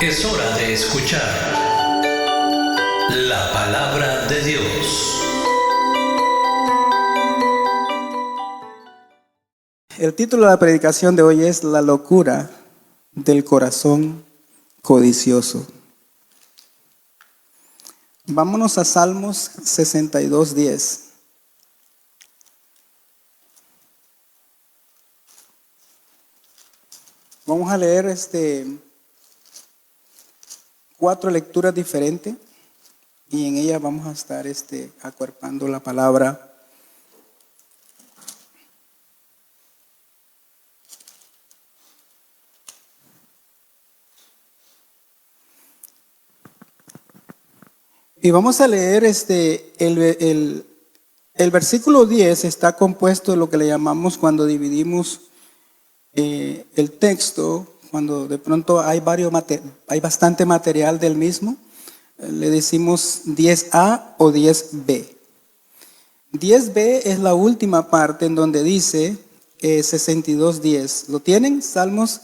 Es hora de escuchar la palabra de Dios. El título de la predicación de hoy es La locura del corazón codicioso. Vámonos a Salmos 62:10. Vamos a leer 4 lecturas diferentes y en ellas vamos a estar acuerpando la palabra. Y vamos a leer el versículo 10 está compuesto de lo que le llamamos cuando dividimos el texto, cuando de pronto hay bastante material del mismo, le decimos 10A o 10B. 10B es la última parte en donde dice 62:10. ¿Lo tienen? Salmos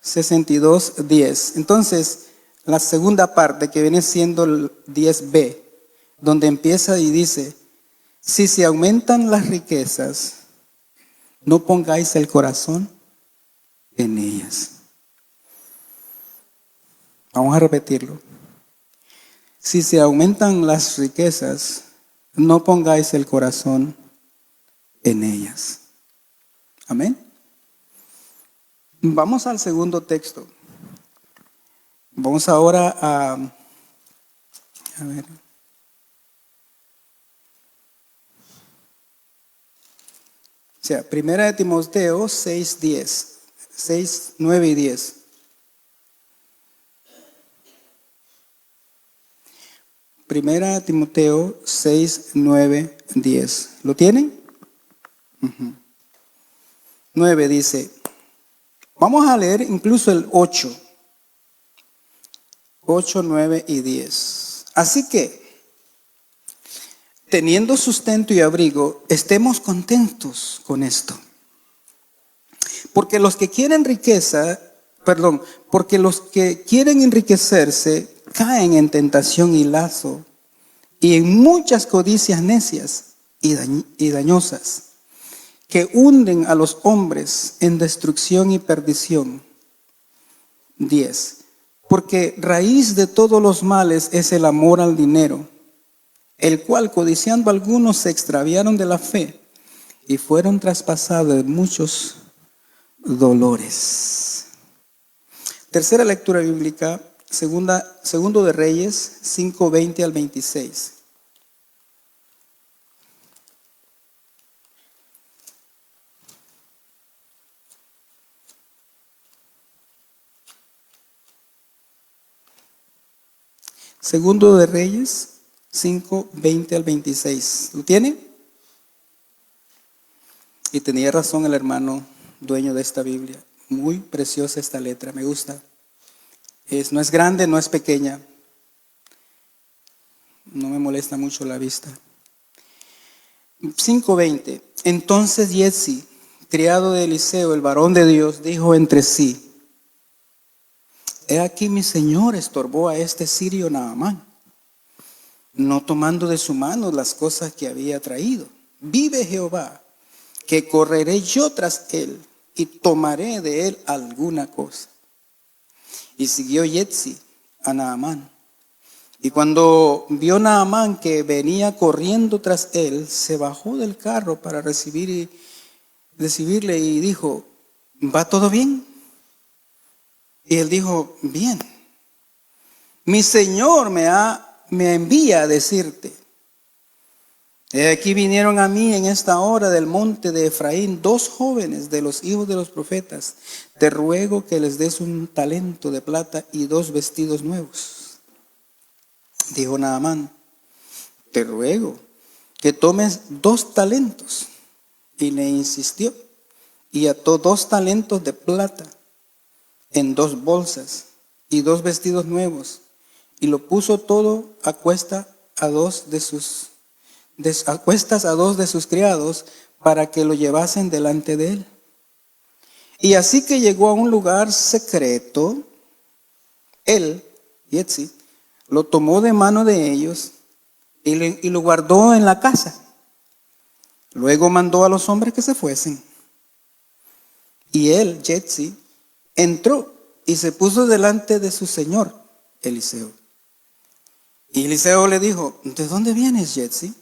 62:10. Entonces, la segunda parte que viene siendo el 10B, donde empieza y dice: si se aumentan las riquezas, no pongáis el corazón en ellas. Vamos a repetirlo. Si se aumentan las riquezas, no pongáis el corazón en ellas. Amén. Vamos al segundo texto. Vamos ahora a ver. O sea, Primera de Timoteo 6:10. 6, 9 y 10. Primera de Timoteo 6, 9, 10. ¿Lo tienen? 9 dice. Vamos a leer incluso el 8. 8, 9 y 10. Así que, teniendo sustento y abrigo, estemos contentos con esto. Porque los que quieren enriquecerse caen en tentación y lazo y en muchas codicias necias y dañosas que hunden a los hombres en destrucción y perdición. 10. Porque raíz de todos los males es el amor al dinero, el cual codiciando algunos se extraviaron de la fe y fueron traspasados de muchos dolores. Tercera lectura bíblica, segundo de Reyes 5, 20 al 26. Segundo de Reyes 5, 20 al 26. ¿Lo tiene? Y tenía razón el hermano dueño de esta Biblia. Muy preciosa esta letra, me gusta. No es grande, no es pequeña. No me molesta mucho la vista. 5:20. Entonces Giezi, criado de Eliseo, el varón de Dios, dijo entre sí: he aquí mi señor estorbó a este sirio Naamán, no tomando de su mano las cosas que había traído. Vive Jehová, que correré yo tras él y tomaré de él alguna cosa. Y siguió Giezi a Naamán. Y cuando vio Naamán que venía corriendo tras él, se bajó del carro para recibirle y dijo: ¿va todo bien? Y él dijo: bien. Mi señor me envía a decirte: he aquí vinieron a mí en esta hora del monte de Efraín 2 jóvenes de los hijos de los profetas. Te ruego que les des un talento de plata y 2 vestidos nuevos. Dijo Naamán: te ruego que tomes 2 talentos. Y le insistió, y ató 2 talentos de plata en 2 bolsas y 2 vestidos nuevos, y lo puso todo a cuestas a 2 de sus criados para que lo llevasen delante de él. Y así que llegó a un lugar secreto, él, Yetzi, lo tomó de mano de ellos y lo guardó en la casa. Luego mandó a los hombres que se fuesen. Y él, Yetzi, entró y se puso delante de su señor, Eliseo. Y Eliseo le dijo, ¿de dónde vienes, Yetzi?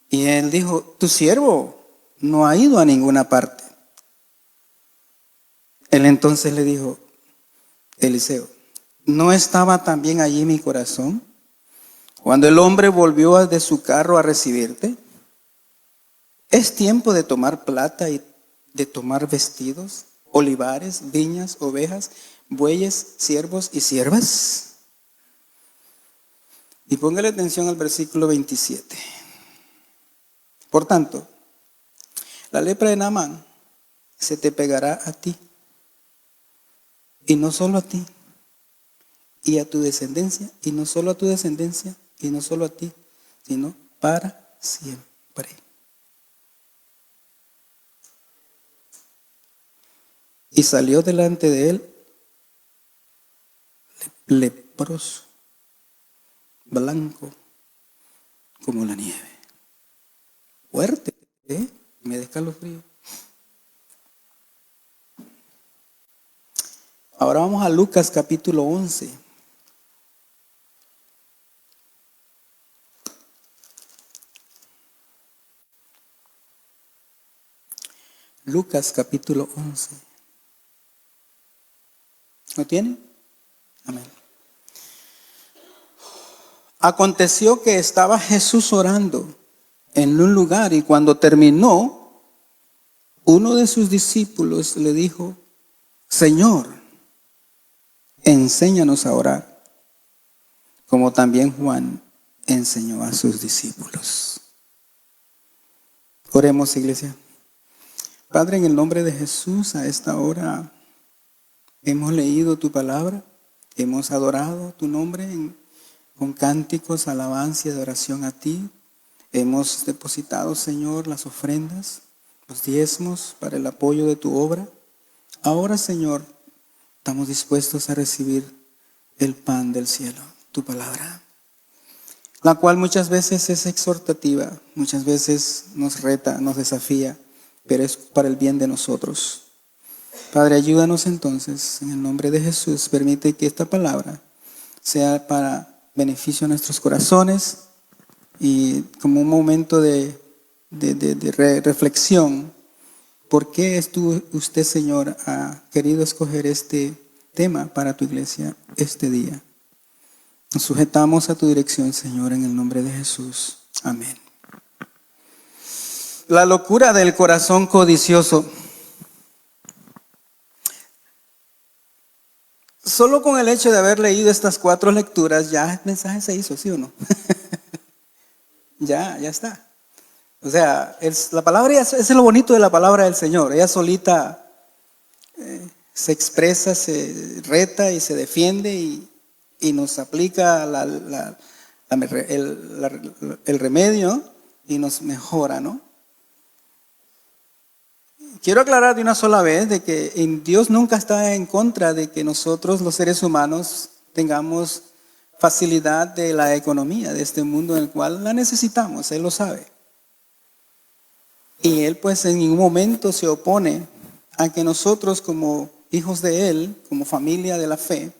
Y él dijo, tu siervo no ha ido a ninguna parte. Él entonces le dijo, Eliseo, ¿no estaba también allí mi corazón cuando el hombre volvió de su carro a recibirte? ¿Es tiempo de tomar plata y de tomar vestidos, olivares, viñas, ovejas, bueyes, siervos y siervas? Y póngale atención al versículo 27. Por tanto, la lepra de Naamán se te pegará a ti, y no solo a ti, y a tu descendencia, y no solo a tu descendencia, y no solo a ti, sino para siempre. Y salió delante de él leproso, blanco como la nieve. Fuerte, me da escalofrío. Ahora vamos a Lucas capítulo 11. Lucas capítulo 11. ¿Lo tienen? Amén. Aconteció que estaba Jesús orando en un lugar y cuando terminó, uno de sus discípulos le dijo, Señor, enséñanos a orar, como también Juan enseñó a sus discípulos. Oremos, iglesia. Padre, en el nombre de Jesús, a esta hora hemos leído tu palabra, hemos adorado tu nombre con cánticos, alabanza y adoración a ti. Hemos depositado, Señor, las ofrendas, los diezmos para el apoyo de tu obra. Ahora, Señor, estamos dispuestos a recibir el pan del cielo, tu palabra, la cual muchas veces es exhortativa, muchas veces nos reta, nos desafía, pero es para el bien de nosotros. Padre, ayúdanos entonces, en el nombre de Jesús, permite que esta palabra sea para beneficio de nuestros corazones y como un momento de reflexión. ¿Por qué usted, Señor, ha querido escoger este tema para tu iglesia este día? Nos sujetamos a tu dirección, Señor, en el nombre de Jesús. Amén. La locura del corazón codicioso. Solo con el hecho de haber leído estas 4 lecturas, ya el mensaje se hizo, ¿sí o no? Ya está. O sea, la palabra, es lo bonito de la palabra del Señor. Ella solita se expresa, se reta y se defiende y nos aplica el remedio y nos mejora, ¿no? Quiero aclarar de una sola vez de que Dios nunca está en contra de que nosotros, los seres humanos, tengamos facilidad de la economía de este mundo en el cual la necesitamos. Él lo sabe. Y Él pues en ningún momento se opone a que nosotros como hijos de Él, como familia de la fe,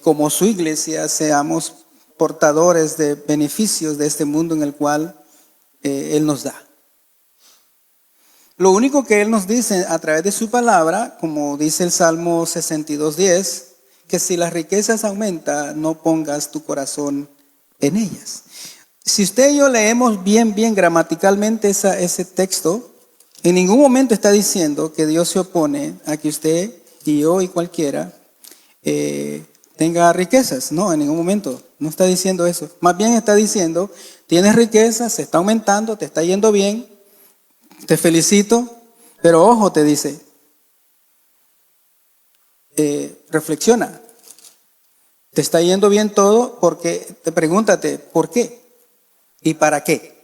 como su iglesia, seamos portadores de beneficios de este mundo en el cual Él nos da. Lo único que Él nos dice a través de su palabra, como dice el Salmo 62:10, que si las riquezas aumentan, no pongas tu corazón en ellas. Si usted y yo leemos bien gramaticalmente ese texto, en ningún momento está diciendo que Dios se opone a que usted y yo y cualquiera tenga riquezas. No, en ningún momento. No está diciendo eso. Más bien está diciendo, tienes riquezas, se está aumentando, te está yendo bien, te felicito, pero ojo, te dice, reflexiona. Te está yendo bien todo porque pregúntate, ¿por qué? ¿Y para qué?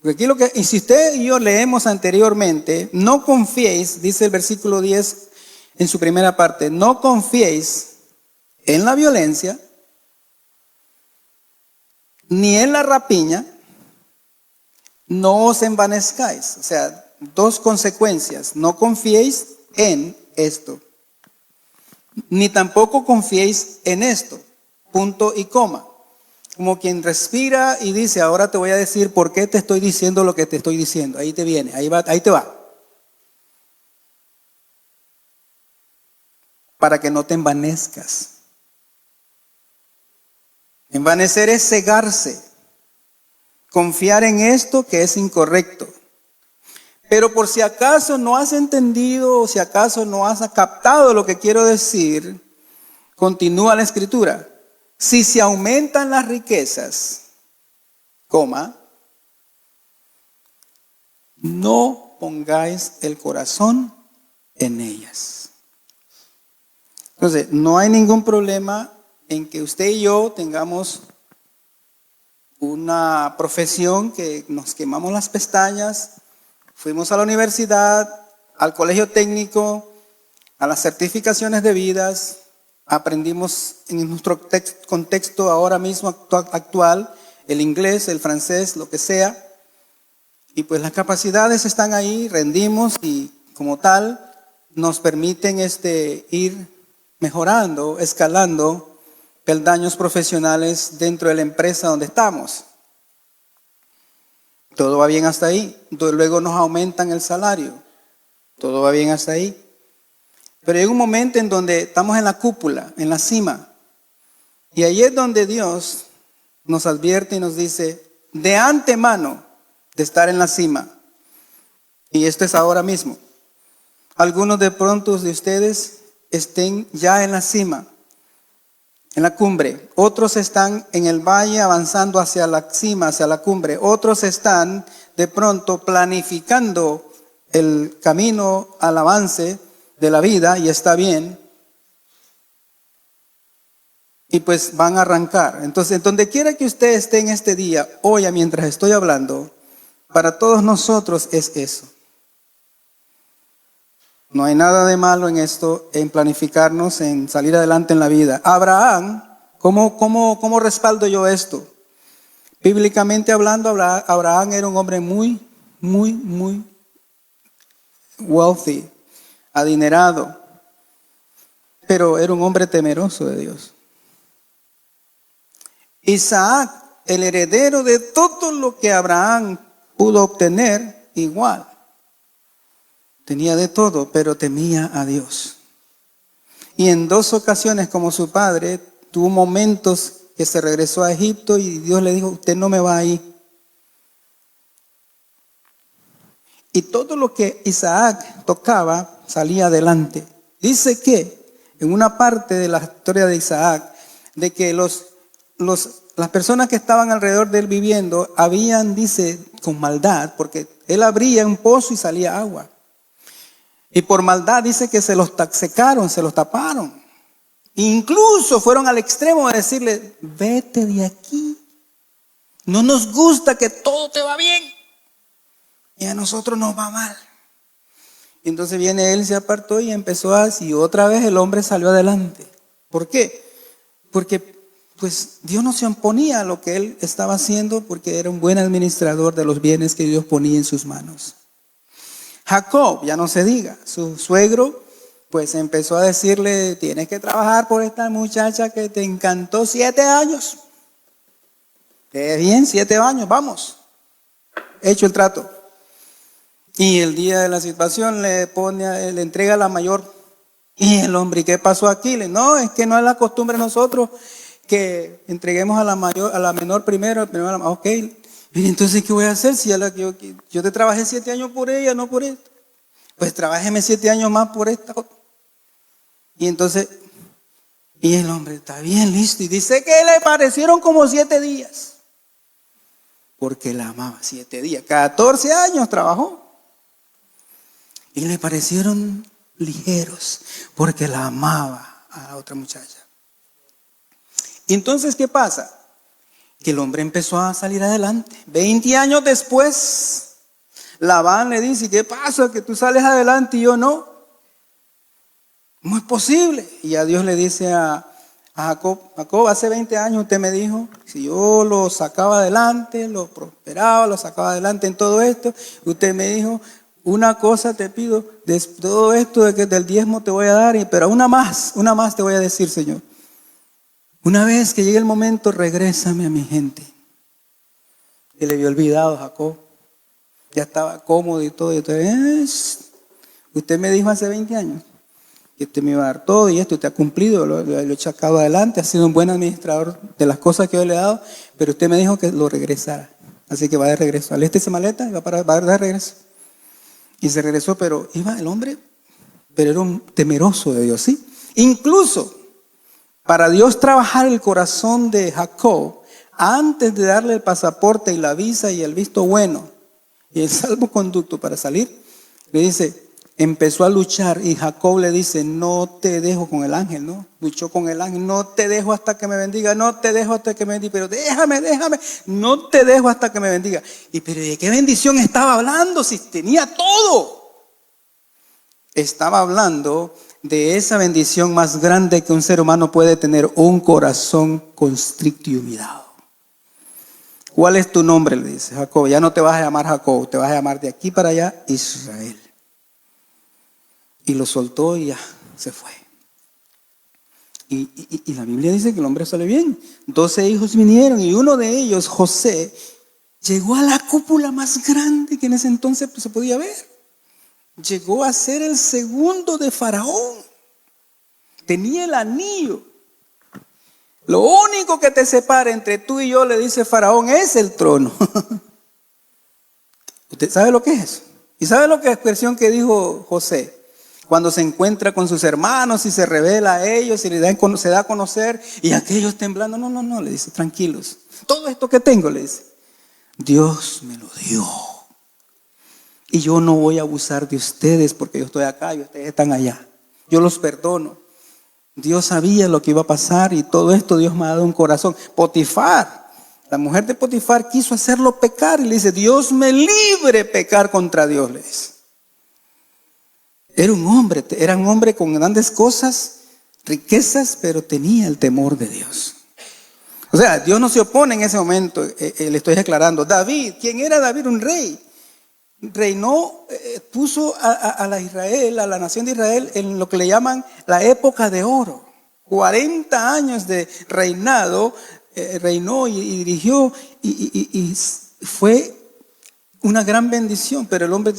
Porque aquí y si usted y yo leemos anteriormente, no confiéis, dice el versículo 10, en su primera parte, no confiéis en la violencia, ni en la rapiña, no os envanezcáis. O sea, dos consecuencias. No confiéis en esto, ni tampoco confiéis en esto. Punto y coma. Como quien respira y dice, ahora te voy a decir por qué te estoy diciendo lo que te estoy diciendo. Ahí te viene, ahí te va. Para que no te envanezcas. Envanecer es cegarse. Confiar en esto que es incorrecto. Pero por si acaso no has entendido o si acaso no has captado lo que quiero decir, continúa la escritura. Si se aumentan las riquezas, coma, no pongáis el corazón en ellas. Entonces, no hay ningún problema en que usted y yo tengamos una profesión que nos quemamos las pestañas, fuimos a la universidad, al colegio técnico, a las certificaciones debidas, aprendimos en nuestro contexto ahora mismo actual, el inglés, el francés, lo que sea, y pues las capacidades están ahí, rendimos y como tal nos permiten ir mejorando, escalando peldaños profesionales dentro de la empresa donde estamos. Todo va bien hasta ahí. Luego nos aumentan el salario. Todo va bien hasta ahí. Pero hay un momento en donde estamos en la cúpula, en la cima. Y ahí es donde Dios nos advierte y nos dice, de antemano, de estar en la cima. Y esto es ahora mismo. Algunos de pronto de ustedes estén ya en la cima, en la cumbre. Otros están en el valle avanzando hacia la cima, hacia la cumbre. Otros están de pronto planificando el camino al avance de la vida y está bien. Y pues van a arrancar. Entonces, donde quiera que usted esté en este día, hoy mientras estoy hablando, para todos nosotros es eso. No hay nada de malo en esto, en planificarnos, en salir adelante en la vida. Abraham, ¿cómo respaldo yo esto? Bíblicamente hablando, Abraham era un hombre muy wealthy, adinerado, pero era un hombre temeroso de Dios. Isaac, el heredero de todo lo que Abraham pudo obtener, igual. Tenía de todo, pero temía a Dios. Y en 2 ocasiones, como su padre, tuvo momentos que se regresó a Egipto y Dios le dijo, usted no me va a ir. Y todo lo que Isaac tocaba salía adelante. Dice que en una parte de la historia de Isaac, de que las personas que estaban alrededor de él viviendo, habían, dice, con maldad, porque él abría un pozo y salía agua. Y por maldad dice que se los secaron, se los taparon. Incluso fueron al extremo de decirle, vete de aquí. No nos gusta que todo te va bien. Y a nosotros nos va mal. Y entonces viene él, se apartó y empezó así. Y otra vez el hombre salió adelante. ¿Por qué? Porque pues Dios no se oponía a lo que él estaba haciendo porque era un buen administrador de los bienes que Dios ponía en sus manos. Jacob, ya no se diga, su suegro, pues empezó a decirle, tienes que trabajar por esta muchacha que te encantó 7 años. Qué bien, 7 años, vamos. Hecho el trato. Y el día de la situación le entrega la mayor. Y el hombre, ¿y qué pasó aquí? No, es que no es la costumbre de nosotros que entreguemos a la menor primero, ok. Y entonces, ¿qué voy a hacer si yo te trabajé 7 años por ella, no por esto? Pues trabájeme 7 años más por esta. Y entonces, y el hombre está bien listo. Y dice que le parecieron como 7 días. Porque la amaba 7 días. 14 años trabajó. Y le parecieron ligeros. Porque la amaba a la otra muchacha. Y entonces, ¿qué pasa? Que el hombre empezó a salir adelante. 20 años después, Labán le dice, ¿qué pasa? Que tú sales adelante y yo no. ¿Cómo es posible? Y a Dios le dice a Jacob, Jacob, hace 20 años usted me dijo, si yo lo sacaba adelante, lo prosperaba, lo sacaba adelante en todo esto, usted me dijo, una cosa te pido, de todo esto de que del diezmo te voy a dar, pero una más te voy a decir, Señor. Una vez que llegue el momento, regrésame a mi gente. Y le había olvidado Jacob. Ya estaba cómodo y todo. Y usted me dijo hace 20 años que usted me iba a dar todo y esto, usted ha cumplido, lo he sacado adelante, ha sido un buen administrador de las cosas que yo le he dado, pero usted me dijo que lo regresara. Así que va de regreso. Aliste esa maleta y va de regreso. Y se regresó, pero iba el hombre, pero era un temeroso de Dios, ¿sí? Incluso para Dios trabajar el corazón de Jacob, antes de darle el pasaporte y la visa y el visto bueno y el salvoconducto para salir, le dice, empezó a luchar y Jacob le dice, no te dejo con el ángel, ¿no? Luchó con el ángel, no te dejo hasta que me bendiga, no te dejo hasta que me bendiga, pero déjame, no te dejo hasta que me bendiga. Y pero ¿de qué bendición estaba hablando si tenía todo? Estaba hablando de esa bendición más grande que un ser humano puede tener, un corazón constricto y humillado. ¿Cuál es tu nombre? Le dice Jacob. Ya no te vas a llamar Jacob, te vas a llamar de aquí para allá Israel. Y lo soltó y ya se fue. Y la Biblia dice que el hombre sale bien. 12 hijos vinieron y uno de ellos, José, llegó a la cúpula más grande que en ese entonces se podía ver. Llegó a ser el segundo de Faraón. Tenía el anillo. Lo único que te separa entre tú y yo, le dice Faraón, es el trono. ¿Usted sabe lo que es eso? ¿Y sabe lo que es la expresión que dijo José? Cuando se encuentra con sus hermanos y se revela a ellos y se da a conocer y aquellos temblando, no, le dice, tranquilos. Todo esto que tengo, le dice, Dios me lo dio. Y yo no voy a abusar de ustedes porque yo estoy acá y ustedes están allá. Yo los perdono. Dios sabía lo que iba a pasar y todo esto Dios me ha dado un corazón. Potifar, la mujer de Potifar quiso hacerlo pecar y le dice, Dios me libre pecar contra Dios, le dice. Era un hombre con grandes cosas, riquezas, pero tenía el temor de Dios. O sea, Dios no se opone en ese momento, le estoy declarando. David, ¿quién era David? Un rey. Reinó, puso a la nación de Israel en lo que le llaman la época de oro. 40 años de reinado, reinó y dirigió y fue una gran bendición. Pero el hombre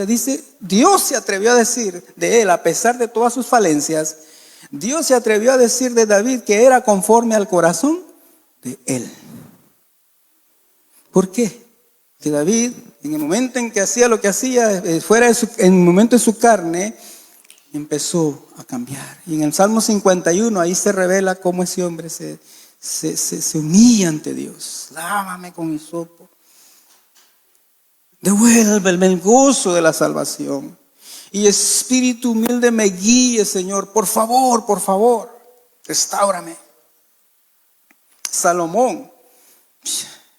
dice, Dios se atrevió a decir de él, a pesar de todas sus falencias, Dios se atrevió a decir de David que era conforme al corazón de él. ¿Por qué? Que David, en el momento en que hacía lo que hacía, en el momento de su carne, empezó a cambiar. Y en el Salmo 51, ahí se revela cómo ese hombre se humilla ante Dios. Lávame con hisopo. Devuélveme el gozo de la salvación. Y espíritu humilde me guíe, Señor. Por favor, restáurame. Salomón,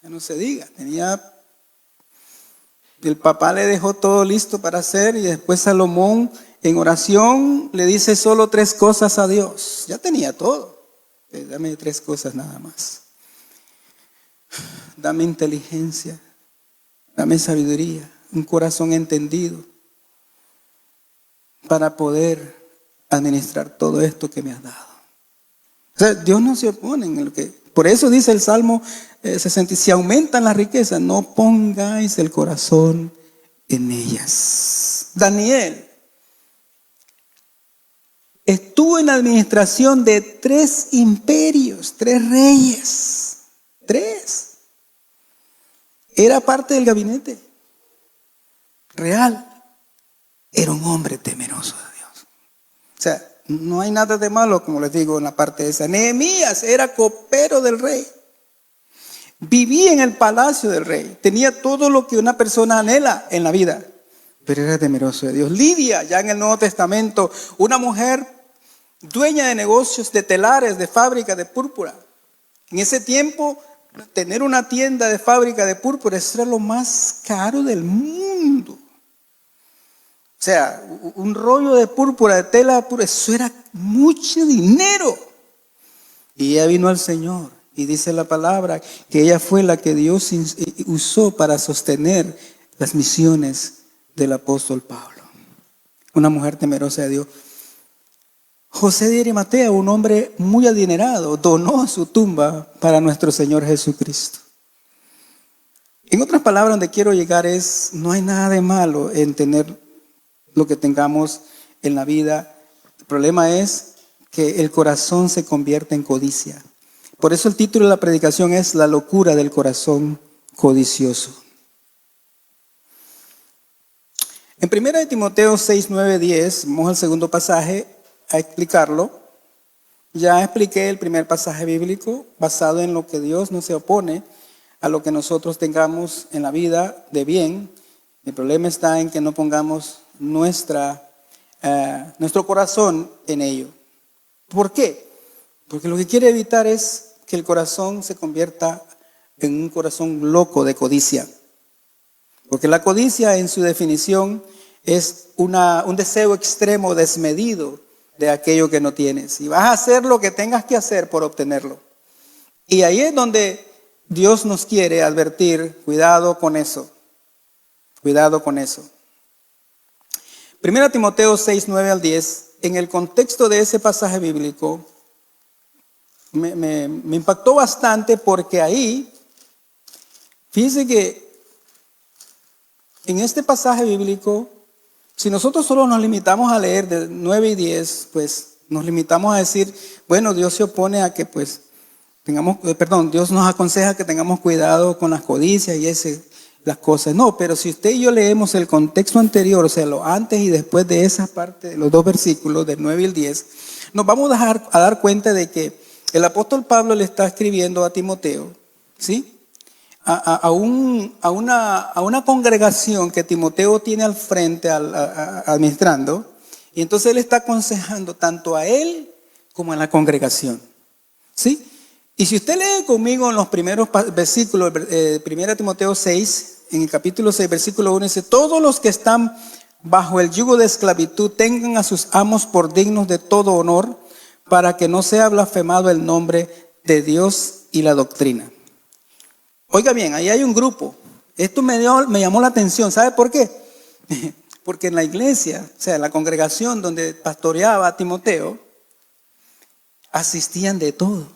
ya no se diga, el papá le dejó todo listo para hacer y después Salomón en oración le dice solo 3 cosas a Dios. Ya tenía todo. Dame 3 cosas nada más. Dame inteligencia, dame sabiduría, un corazón entendido para poder administrar todo esto que me has dado. O sea, Dios no se opone en lo que... Por eso dice el Salmo 60, si aumentan las riquezas, no pongáis el corazón en ellas. Daniel estuvo en la administración de 3 imperios, 3 reyes. 3. Era parte del gabinete real. Era un hombre temeroso de Dios. O sea, no hay nada de malo, como les digo, en la parte de esa. Nehemías era copero del rey. Vivía en el palacio del rey. Tenía todo lo que una persona anhela en la vida. Pero era temeroso de Dios. Lidia, ya en el Nuevo Testamento, una mujer dueña de negocios de telares, de fábrica de púrpura. En ese tiempo, tener una tienda de fábrica de púrpura, eso era lo más caro del mundo. O sea, un rollo de púrpura, de tela pura, eso era mucho dinero. Y ella vino al Señor y dice la palabra que ella fue la que Dios usó para sostener las misiones del apóstol Pablo. Una mujer temerosa de Dios. José de Arimatea, un hombre muy adinerado, donó su tumba para nuestro Señor Jesucristo. En otras palabras, donde quiero llegar es, no hay nada de malo en tener lo que tengamos en la vida. El problema es que el corazón se convierte en codicia. Por eso el título de la predicación es La locura del corazón codicioso. En 1 Timoteo 6, 9, 10, vamos al segundo pasaje a explicarlo. Ya expliqué el primer pasaje bíblico basado en lo que Dios no se opone a lo que nosotros tengamos en la vida de bien. El problema está en que no pongamos nuestro corazón en ello. ¿Por qué? Porque lo que quiere evitar es que el corazón se convierta en un corazón loco de codicia. Porque la codicia en su definición es un deseo extremo, desmedido de aquello que no tienes. Y vas a hacer lo que tengas que hacer por obtenerlo. Y ahí es donde Dios nos quiere advertir, cuidado con eso. Cuidado con eso. 1 Timoteo 6, 9 al 10, en el contexto de ese pasaje bíblico, me impactó bastante porque ahí, fíjense que en este pasaje bíblico, si nosotros solo nos limitamos a leer de 9 y 10, pues nos limitamos a decir, bueno, Dios se opone a que pues Dios nos aconseja que tengamos cuidado con las codicias y las cosas. No, pero si usted y yo leemos el contexto anterior, o sea, lo antes y después de esa parte, de los dos versículos, del 9 y el 10, nos vamos a dar cuenta de que el apóstol Pablo le está escribiendo a Timoteo, ¿sí? A una congregación que Timoteo tiene al frente administrando, y entonces él está aconsejando tanto a él como a la congregación, ¿sí? Y si usted lee conmigo en los primeros versículos, 1 Timoteo 6, en el capítulo 6, versículo 1, dice, todos los que están bajo el yugo de esclavitud tengan a sus amos por dignos de todo honor, para que no sea blasfemado el nombre de Dios y la doctrina. Oiga bien, ahí hay un grupo. Esto me llamó la atención. ¿Sabe por qué? Porque en la iglesia, o sea, en la congregación donde pastoreaba a Timoteo, asistían de todo.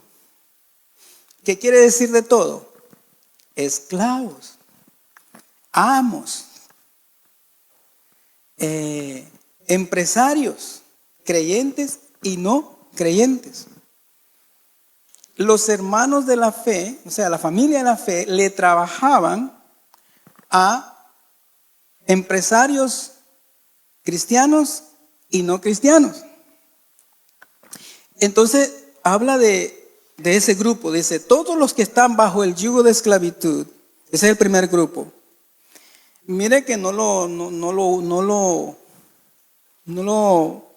¿Qué quiere decir de todo? Esclavos, amos, empresarios, creyentes y no creyentes. Los hermanos de la fe, o sea, la familia de la fe, le trabajaban a empresarios cristianos y no cristianos. Entonces, habla de ese grupo, dice, todos los que están bajo el yugo de esclavitud, ese es el primer grupo. Mire que no lo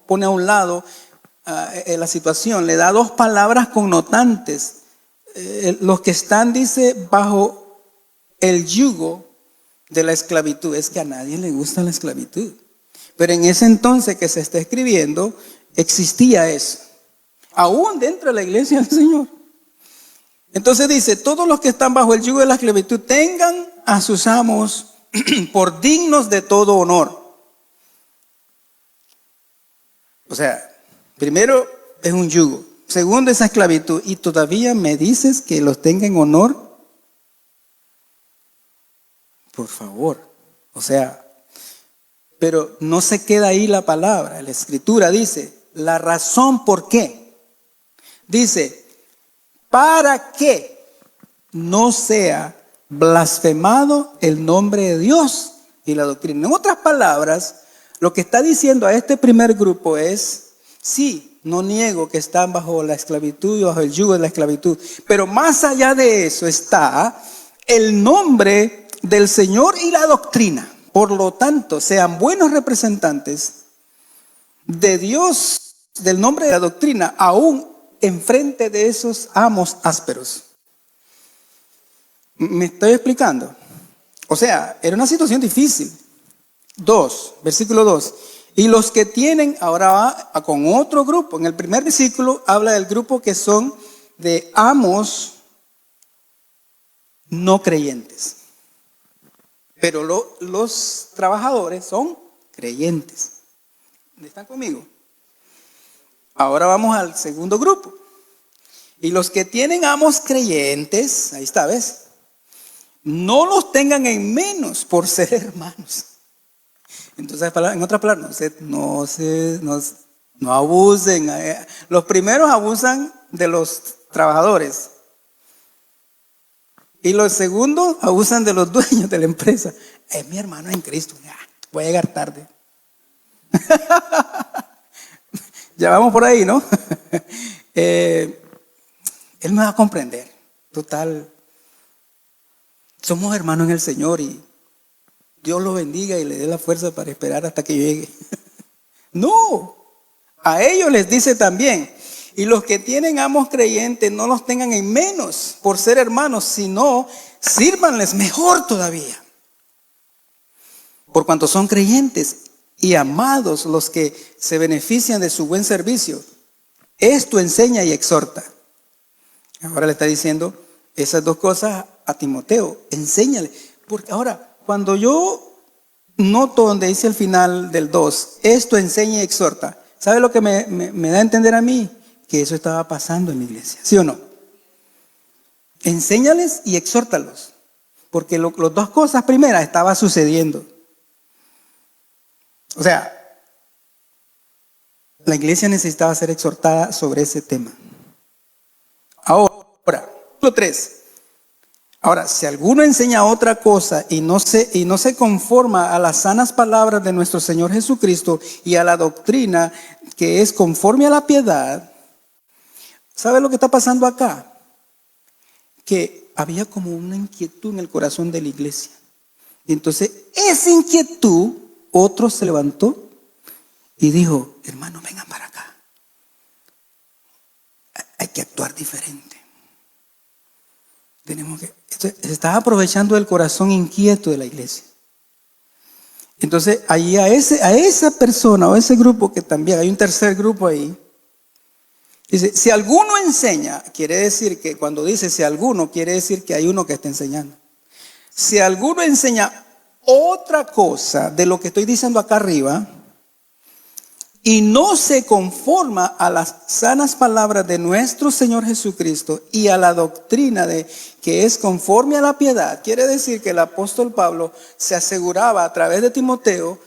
pone a un lado la situación, le da dos palabras connotantes. Los que están, dice, bajo el yugo de la esclavitud. Es que a nadie le gusta la esclavitud. Pero en ese entonces que se está escribiendo, existía eso. Aún dentro de la iglesia del Señor. Entonces dice, todos los que están bajo el yugo de la esclavitud tengan a sus amos por dignos de todo honor. O sea, primero es un yugo. Segundo es esclavitud. Y todavía me dices que los tenga en honor. Por favor. O sea, pero no se queda ahí la palabra. La escritura dice, la razón por qué. Dice, para que no sea blasfemado el nombre de Dios y la doctrina. En otras palabras, lo que está diciendo a este primer grupo es, sí, no niego que están bajo la esclavitud y bajo el yugo de la esclavitud, pero más allá de eso está el nombre del Señor y la doctrina. Por lo tanto, sean buenos representantes de Dios, del nombre de la doctrina, aún enfrente de esos amos ásperos. ¿Me estoy explicando? O sea, era una situación difícil. 2, versículo 2. Y los que tienen, ahora va con otro grupo. En el primer versículo habla del grupo que son de amos no creyentes. Pero los trabajadores son creyentes. ¿Están conmigo? Ahora vamos al segundo grupo. Y los que tienen amos creyentes, ahí está, ¿ves? No los tengan en menos por ser hermanos. Entonces, en otras palabras, no abusen. Los primeros abusan de los trabajadores. Y los segundos abusan de los dueños de la empresa. Es mi hermano en Cristo. Voy a llegar tarde. Ya vamos por ahí, ¿no? Él me va a comprender. Total. Somos hermanos en el Señor y Dios lo bendiga y le dé la fuerza para esperar hasta que yo llegue. No. A ellos les dice también. Y los que tienen amos creyentes no los tengan en menos por ser hermanos, sino sírvanles mejor todavía. Por cuanto son creyentes y amados los que se benefician de su buen servicio. Esto enseña y exhorta. Ahora le está diciendo esas dos cosas a Timoteo. Enséñale. Porque ahora, cuando yo noto donde dice al final del 2, esto enseña y exhorta. ¿Sabe lo que me da a entender a mí? Que eso estaba pasando en la iglesia. ¿Sí o no? Enséñales y exhórtalos. Porque las dos cosas primeras estaban sucediendo. O sea, la iglesia necesitaba ser exhortada sobre ese tema. Ahora, 3. Ahora, si alguno enseña otra cosa y no se conforma a las sanas palabras de nuestro Señor Jesucristo y a la doctrina que es conforme a la piedad, ¿sabe lo que está pasando acá? Que había como una inquietud en el corazón de la iglesia. Y entonces, esa inquietud, otro se levantó y dijo, hermanos, vengan para acá. Hay que actuar diferente. Se estaba aprovechando el corazón inquieto de la iglesia. Entonces, ahí a esa persona o ese grupo, que también hay un tercer grupo ahí, dice, si alguno enseña, quiere decir que cuando dice si alguno, quiere decir que hay uno que está enseñando. Si alguno enseña otra cosa de lo que estoy diciendo acá arriba, y no se conforma a las sanas palabras de nuestro Señor Jesucristo y a la doctrina de que es conforme a la piedad, quiere decir que el apóstol Pablo se aseguraba a través de Timoteo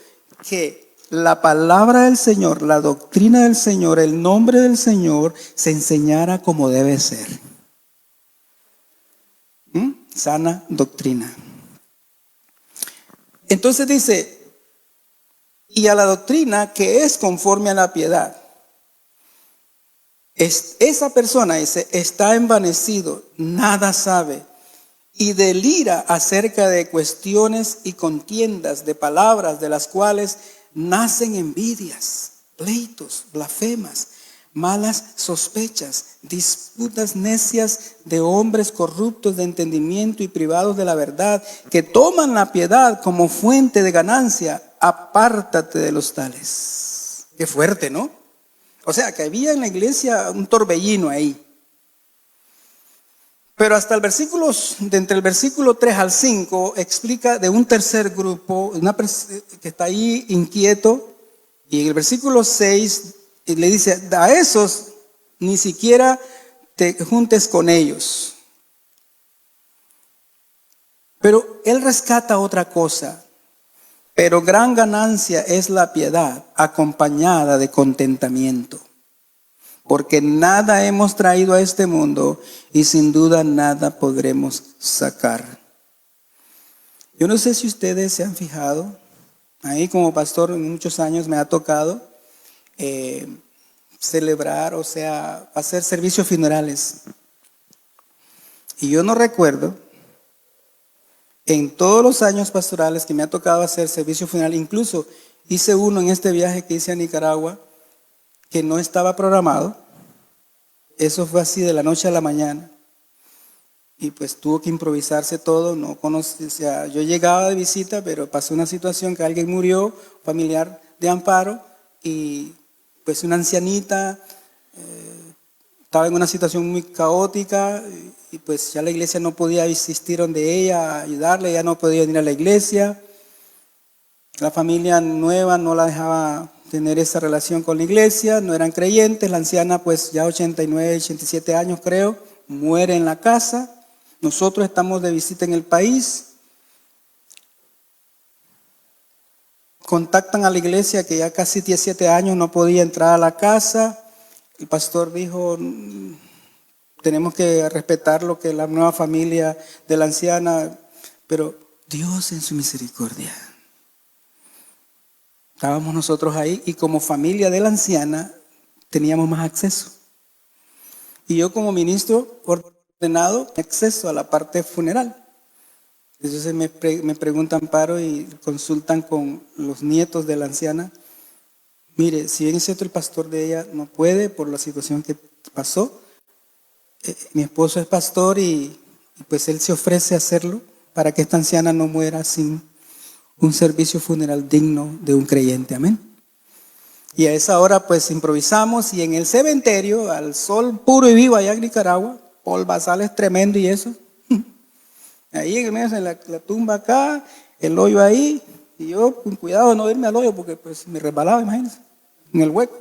que la palabra del Señor, la doctrina del Señor, el nombre del Señor se enseñara como debe ser. Sana doctrina. Entonces dice, y a la doctrina que es conforme a la piedad. Esa persona dice, está envanecido, nada sabe, y delira acerca de cuestiones y contiendas de palabras de las cuales nacen envidias, pleitos, blasfemas, malas sospechas, disputas necias de hombres corruptos de entendimiento y privados de la verdad, que toman la piedad como fuente de ganancia. Apártate de los tales. Qué fuerte, ¿no? O sea, que había en la iglesia un torbellino ahí. Pero hasta entre el versículo 3 al 5, explica de un tercer grupo, que está ahí inquieto, y en el versículo 6 le dice, a esos ni siquiera te juntes con ellos. Pero él rescata otra cosa. Pero gran ganancia es la piedad acompañada de contentamiento. Porque nada hemos traído a este mundo y sin duda nada podremos sacar. Yo no sé si ustedes se han fijado, ahí como pastor en muchos años me ha tocado celebrar, o sea, hacer servicios funerales. Y yo no recuerdo, en todos los años pastorales que me ha tocado hacer servicio funeral, incluso hice uno en este viaje que hice a Nicaragua, que no estaba programado. Eso fue así de la noche a la mañana. y pues tuvo que improvisarse todo, no conocía, o sea, yo llegaba de visita, pero pasó una situación que alguien murió, familiar de Amparo, y pues una ancianita estaba en una situación muy caótica, y pues ya la iglesia no podía asistir donde ella, ayudarle, ya no podía venir a la iglesia, la familia nueva no la dejaba tener esa relación con la iglesia, no eran creyentes, la anciana pues ya 89, 87 años creo, muere en la casa. Nosotros estamos de visita en el país, contactan a la iglesia que ya casi 17 años no podía entrar a la casa. El pastor dijo, tenemos que respetar lo que la nueva familia de la anciana, pero Dios en su misericordia. Estábamos nosotros ahí y como familia de la anciana teníamos más acceso. Y yo como ministro ordenado, acceso a la parte funeral. Entonces me preguntan, Amparo, y consultan con los nietos de la anciana. Mire, si bien es cierto el pastor de ella no puede por la situación que pasó, mi esposo es pastor y pues él se ofrece a hacerlo para que esta anciana no muera sin un servicio funeral digno de un creyente. Amén. Y a esa hora pues improvisamos y en el cementerio, al sol puro y vivo allá en Nicaragua, polvazales tremendo y eso. Ahí en el medio, en la tumba acá, el hoyo ahí, y yo con cuidado de no irme al hoyo porque pues me resbalaba, imagínense, en el hueco.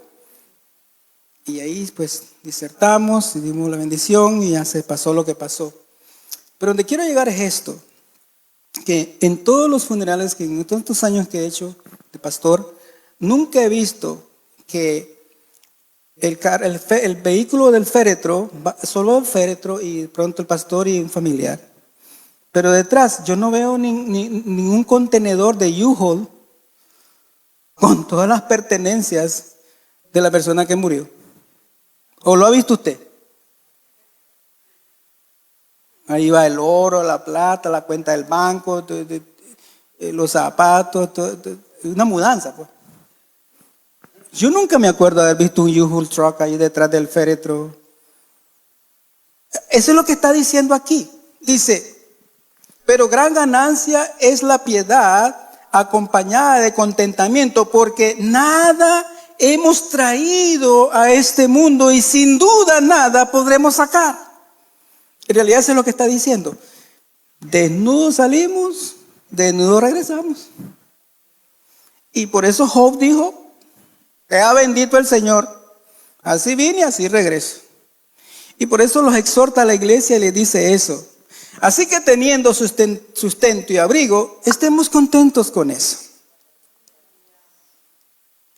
Y ahí pues disertamos y dimos la bendición y ya se pasó lo que pasó. Pero donde quiero llegar es esto, que en todos los funerales que en tantos años que he hecho de pastor, nunca he visto que el vehículo del féretro, solo el féretro y pronto el pastor y un familiar. Pero detrás yo no veo ningún contenedor de U-Haul con todas las pertenencias de la persona que murió. ¿O lo ha visto usted? Ahí va el oro, la plata, la cuenta del banco, los zapatos, una mudanza, pues. Yo nunca me acuerdo de haber visto un U-Haul truck ahí detrás del féretro. Eso es lo que está diciendo aquí. Dice, pero gran ganancia es la piedad acompañada de contentamiento, porque nada hemos traído a este mundo y sin duda nada podremos sacar. En realidad eso es lo que está diciendo. Desnudos salimos, desnudos regresamos. Y por eso Job dijo, sea bendito el Señor, así vine, así regreso. Y por eso los exhorta a la iglesia y les dice eso. Así que teniendo sustento y abrigo, estemos contentos con eso.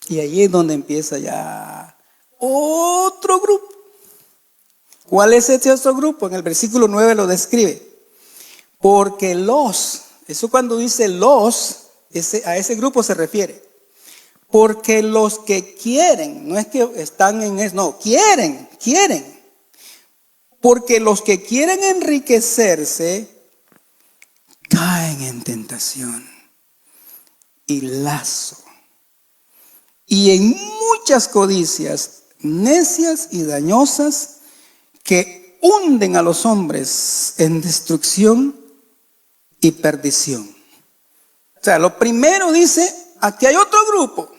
Y ahí es donde empieza ya otro grupo. ¿Cuál es ese otro grupo? En el versículo 9 lo describe. Porque eso cuando dice a ese grupo se refiere. Porque los que quieren, no es que están en eso, no, quieren. Porque los que quieren enriquecerse caen en tentación y lazo y en muchas codicias necias y dañosas que hunden a los hombres en destrucción y perdición. O sea, lo primero dice, aquí hay otro grupo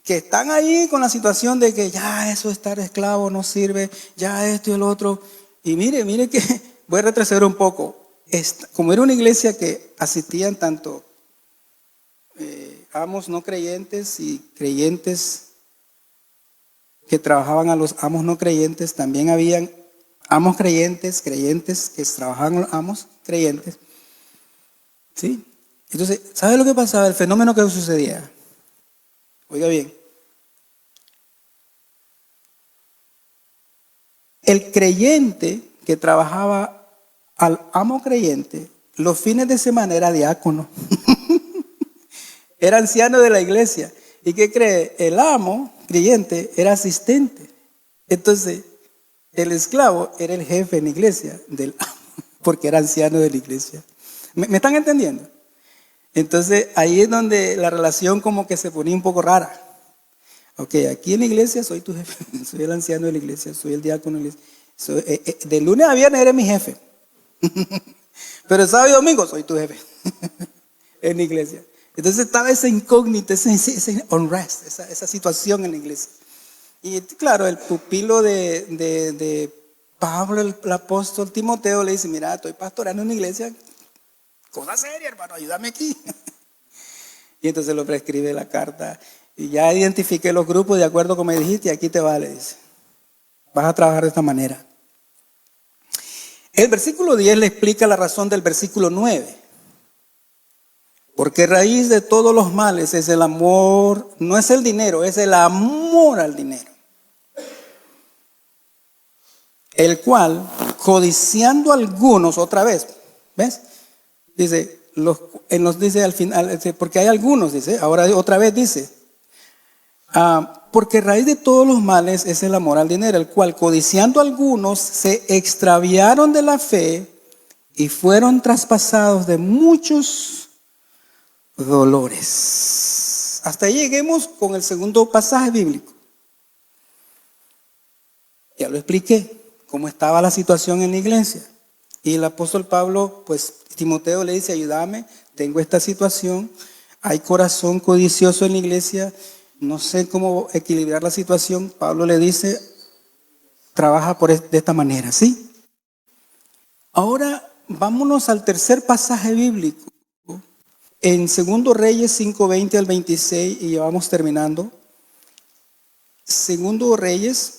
que están ahí con la situación de que ya eso de estar esclavo no sirve, ya esto y el otro. Y mire que voy a retroceder un poco. Como era una iglesia que asistían tanto amos no creyentes y creyentes que trabajaban a los amos no creyentes, también habían amos creyentes que trabajaban a los amos creyentes. ¿Sí? Entonces, ¿sabe lo que pasaba? El fenómeno que sucedía. Oiga bien, el creyente que trabajaba al amo creyente, los fines de semana era diácono, era anciano de la iglesia. ¿Y qué cree? El amo creyente era asistente. Entonces, el esclavo era el jefe en la iglesia del amo, porque era anciano de la iglesia. ¿Me están entendiendo? Entonces ahí es donde la relación como que se ponía un poco rara. Ok, aquí en la iglesia soy tu jefe, soy el anciano de la iglesia, soy el diácono de la iglesia. De lunes a viernes eres mi jefe. Pero sábado y domingo soy tu jefe. En la iglesia. Entonces estaba esa incógnita, ese unrest, esa situación en la iglesia. Y claro, el pupilo de Pablo, el apóstol Timoteo, le dice, mira, estoy pastoreando en una iglesia, cosa seria, hermano, ayúdame aquí. Y entonces lo prescribe la carta. Y ya identifiqué los grupos de acuerdo como me dijiste, y aquí te va, le dice. Vas a trabajar de esta manera. El versículo 10 le explica la razón del versículo 9. Porque raíz de todos los males es el amor, no es el dinero, es el amor al dinero. El cual, codiciando algunos, otra vez, ¿ves? Dice, nos dice al final, porque hay algunos, dice, ahora otra vez dice, porque raíz de todos los males es el amor al dinero, el cual, codiciando algunos, se extraviaron de la fe y fueron traspasados de muchos dolores. Hasta ahí lleguemos con el segundo pasaje bíblico. Ya lo expliqué, cómo estaba la situación en la iglesia. Y el apóstol Pablo, pues Timoteo le dice, ayúdame, tengo esta situación, hay corazón codicioso en la iglesia, no sé cómo equilibrar la situación. Pablo le dice, trabaja de esta manera, ¿sí? Ahora vámonos al tercer pasaje bíblico. En 2 Reyes 5:20 al 26, y ya vamos terminando. 2 Reyes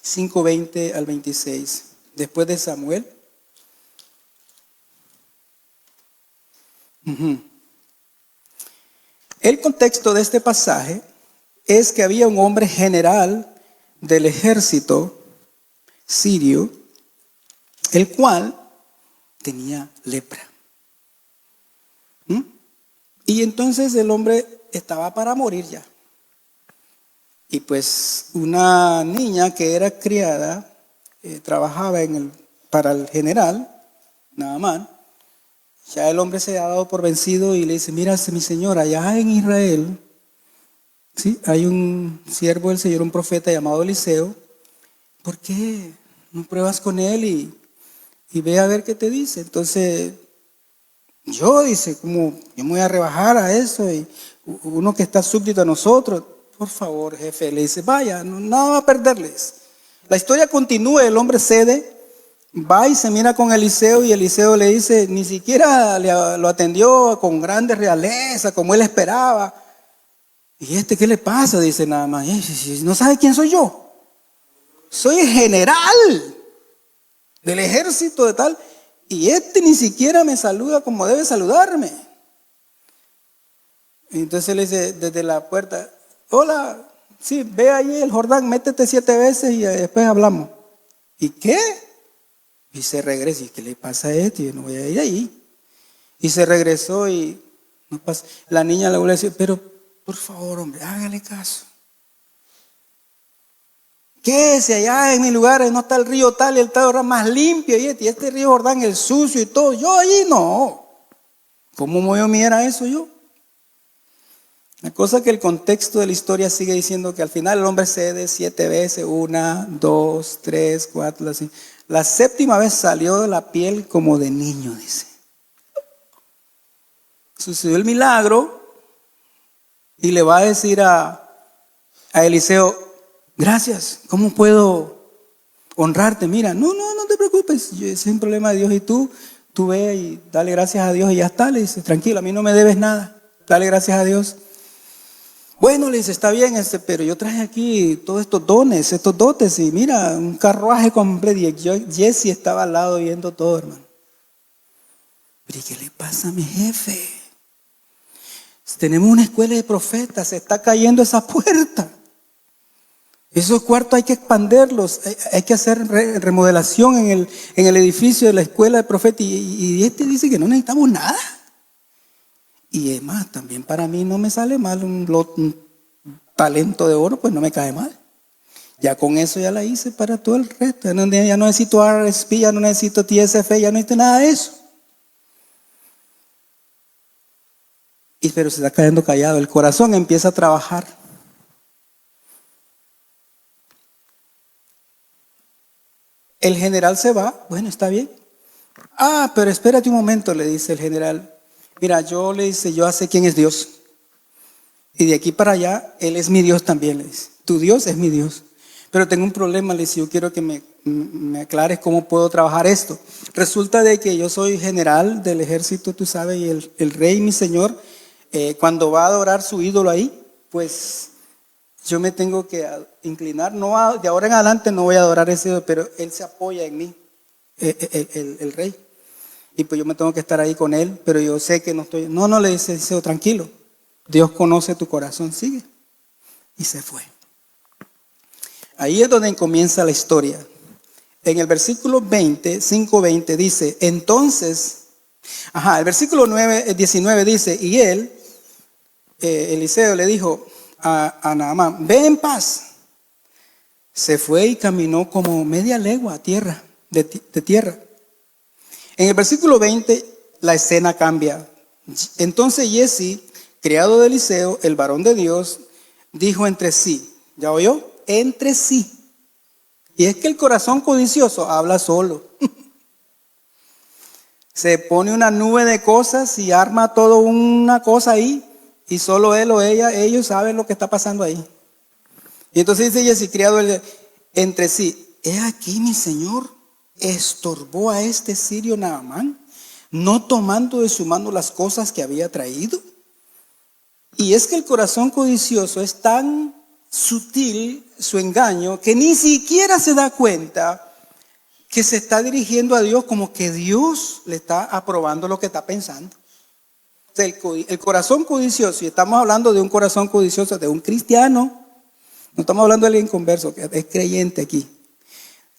5:20 al 26, después de Samuel. El contexto de este pasaje es que había un hombre general del ejército sirio, el cual tenía lepra. Y entonces el hombre estaba para morir ya. Y pues una niña que era criada, trabajaba para el general, Naamán. Ya el hombre se ha dado por vencido y le dice, mira, mi señora, allá en Israel, ¿sí? Hay un siervo del Señor, un profeta llamado Eliseo. ¿Por qué no pruebas con él y ve a ver qué te dice? Entonces, dice, como yo me voy a rebajar a eso, y uno que está súbdito a nosotros, por favor, jefe, le dice, vaya, nada va a perderles. La historia continúa, el hombre cede, va y se mira con Eliseo, y Eliseo le dice, ni siquiera lo atendió con grande realeza, como él esperaba. ¿Y qué le pasa? Dice nada más, ¿no sabe quién soy yo? Soy el general del ejército de tal, y ni siquiera me saluda como debe saludarme. Entonces le dice desde la puerta, hola, sí, ve ahí el Jordán, métete 7 veces y después hablamos. ¿Y qué? Y se regresa, ¿y qué le pasa a este? Yo no voy a ir ahí. Y se regresó y no pasa. La niña le vuelve a decir, pero por favor, hombre, hágale caso. ¿Qué? Si allá en mi lugar no está el río tal y el tal más limpio, y este río Jordán, el sucio y todo, yo allí no. ¿Cómo me voy a mirar a eso yo? La cosa es que el contexto de la historia sigue diciendo que al final el hombre cede 7 veces, 1, 2, 3, 4, así. La 7ª vez salió de la piel como de niño, dice. Sucedió el milagro y le va a decir a Eliseo, gracias, ¿cómo puedo honrarte? Mira, no te preocupes, es un problema de Dios y tú ve y dale gracias a Dios y ya está. Le dice, tranquilo, a mí no me debes nada, dale gracias a Dios. Bueno, le dice, está bien, pero yo traje aquí todos estos dones, estos dotes, y mira, un carruaje completo. Y Jesse estaba al lado viendo todo, hermano. Pero ¿y qué le pasa a mi jefe? Tenemos una escuela de profetas, se está cayendo esa puerta. Esos cuartos hay que expanderlos, hay que hacer remodelación en el edificio de la escuela de profetas. Y este dice que no necesitamos nada. Y es más, también para mí no me sale mal un talento de oro, pues no me cae mal. Ya con eso ya la hice para todo el resto. Ya no necesito RSP, ya no necesito TSF, ya no necesito nada de eso. Pero se está cayendo callado, el corazón empieza a trabajar. El general se va, bueno, está bien. Ah, pero espérate un momento, le dice el general. Mira, yo sé quién es Dios. Y de aquí para allá, Él es mi Dios también, le dice. Tu Dios es mi Dios. Pero tengo un problema, le dice, yo quiero que me aclares cómo puedo trabajar esto. Resulta de que yo soy general del ejército, tú sabes, y el rey, mi señor, cuando va a adorar su ídolo ahí, pues yo me tengo que inclinar. De ahora en adelante no voy a adorar ese ídolo, pero Él se apoya en mí, el rey. Y pues yo me tengo que estar ahí con Él, pero yo sé que no estoy. No, le dice, tranquilo. Dios conoce tu corazón, sigue. Y se fue. Ahí es donde comienza la historia. En el versículo 5:20 dice, entonces, el versículo 19 dice, y él, Eliseo le dijo a Naamán, ve en paz. Se fue y caminó como media legua a tierra, de tierra. En el versículo 20 la escena cambia. Entonces Giezi, criado de Eliseo, el varón de Dios, dijo entre sí, ¿ya oyó? Entre sí. Y es que el corazón codicioso habla solo. Se pone una nube de cosas y arma todo una cosa ahí, y solo él o ella, ellos saben lo que está pasando ahí. Y entonces dice Giezi, criado entre sí, he aquí mi señor estorbó a este sirio Naamán, no tomando de su mano las cosas que había traído. Y es que el corazón codicioso es tan sutil su engaño que ni siquiera se da cuenta que se está dirigiendo a Dios, como que Dios le está aprobando lo que está pensando. O sea, el corazón codicioso, y estamos hablando de un corazón codicioso de un cristiano, no estamos hablando de alguien converso, que es creyente aquí.